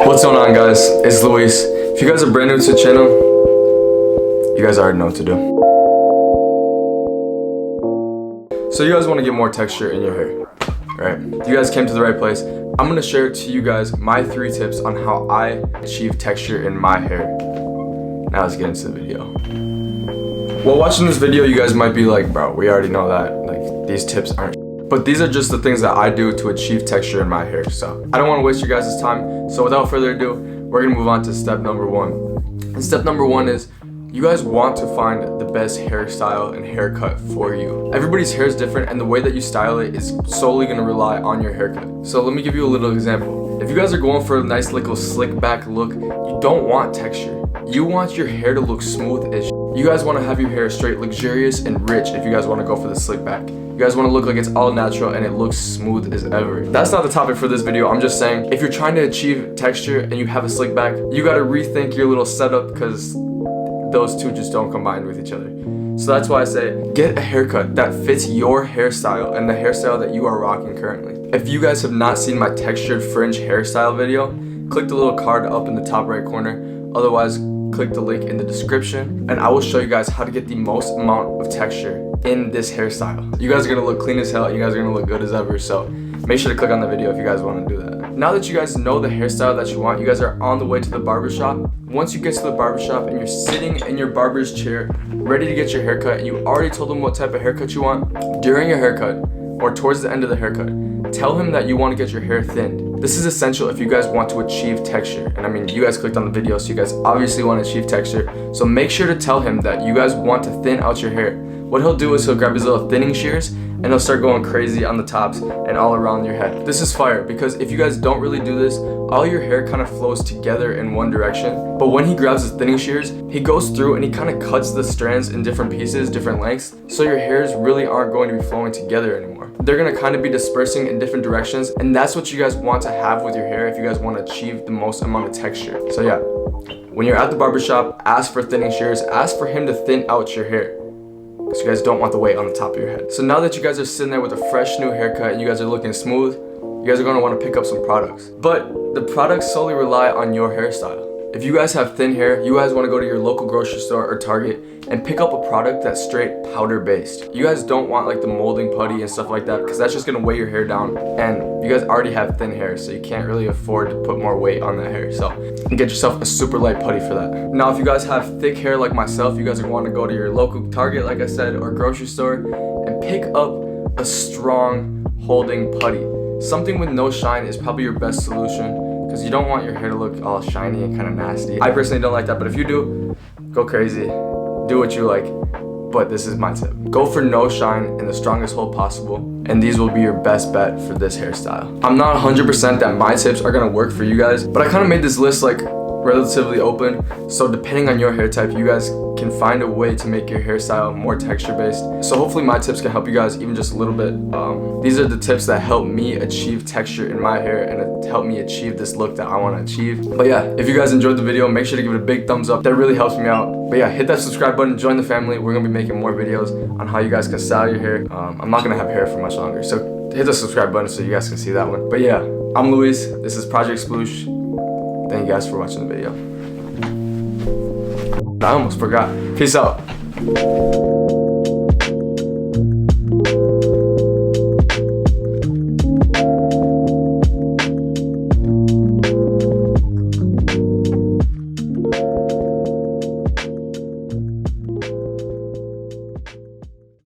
What's going on, guys? It's Luis. If you guys are brand new to the channel, you guys already know what to do. So you guys want to get more texture in your hair, right? You guys came to the right place. I'm going to share to you guys my 3 tips on how I achieve texture in my hair. Now let's get into the video. While watching this video, you guys might be like, bro, we already know that. Like, these tips aren't. But these are just the things that I do to achieve texture in my hair. So I don't want to waste your guys' time. So without further ado, we're going to move on to step number 1. And step number 1 is you guys want to find the best hairstyle and haircut for you. Everybody's hair is different, and the way that you style it is solely going to rely on your haircut. So let me give you a little example. If you guys are going for a nice little slick back look, you don't want texture. You want your hair to look smooth as You guys want to have your hair straight, luxurious, and rich if you guys want to go for the slick back. You guys want to look like it's all natural and it looks smooth as ever. That's not the topic for this video. I'm just saying, if you're trying to achieve texture and you have a slick back, you got to rethink your little setup because those two just don't combine with each other. So that's why I say, get a haircut that fits your hairstyle and the hairstyle that you are rocking currently. If you guys have not seen my textured fringe hairstyle video, click the little card up in the top right corner. Otherwise, click the link in the description and I will show you guys how to get the most amount of texture in this hairstyle. You guys are gonna look clean as hell. You guys are gonna look good as ever. So make sure to click on the video if you guys want to do that. Now that you guys know the hairstyle that you want, you guys are on the way to the barbershop. Once you get to the barbershop and you're sitting in your barber's chair, ready to get your haircut, and you already told them what type of haircut you want, during your haircut or towards the end of the haircut, tell him that you want to get your hair thinned. This is essential if you guys want to achieve texture. And I mean, you guys clicked on the video, so you guys obviously want to achieve texture. So make sure to tell him that you guys want to thin out your hair. What he'll do is he'll grab his little thinning shears and he'll start going crazy on the tops and all around your head. This is fire because if you guys don't really do this, all your hair kind of flows together in one direction. But when he grabs his thinning shears, he goes through and he kind of cuts the strands in different pieces, different lengths. So your hairs really aren't going to be flowing together anymore. They're going to kind of be dispersing in different directions. And that's what you guys want to have with your hair if you guys want to achieve the most amount of texture. So yeah, when you're at the barbershop, ask for thinning shears. Ask for him to thin out your hair, because you guys don't want the weight on the top of your head. So now that you guys are sitting there with a fresh new haircut and you guys are looking smooth, you guys are going to want to pick up some products. But the products solely rely on your hairstyle. If you guys have thin hair, you guys want to go to your local grocery store or Target and pick up a product that's straight powder based. You guys don't want like the molding putty and stuff like that, because that's just going to weigh your hair down, and you guys already have thin hair, so you can't really afford to put more weight on that hair. So get yourself a super light putty for that. Now if you guys have thick hair like myself, you guys are going to go to your local Target, like I said, or grocery store and pick up a strong holding putty. Something with no shine is probably your best solution, because you don't want your hair to look all shiny and kind of nasty. I personally don't like that, but if you do, go crazy, do what you like. But this is my tip. Go for no shine in the strongest hold possible, and these will be your best bet for this hairstyle. I'm not 100% that my tips are gonna work for you guys, but I kind of made this list like relatively open, so depending on your hair type, you guys can find a way to make your hairstyle more texture based. So hopefully my tips can help you guys even just a little bit. These are the tips that help me achieve texture in my hair and it helped me achieve this look that I want to achieve. But yeah, if you guys enjoyed the video, make sure to give it a big thumbs up. That really helps me out. But yeah, hit that subscribe button, join the family. We're gonna be making more videos on how you guys can style your hair. I'm not gonna have hair for much longer, so hit the subscribe button so you guys can see that one. But yeah, I'm Luis, this is ProjectSploosh. Thank you guys for watching the video. I almost forgot. Peace out.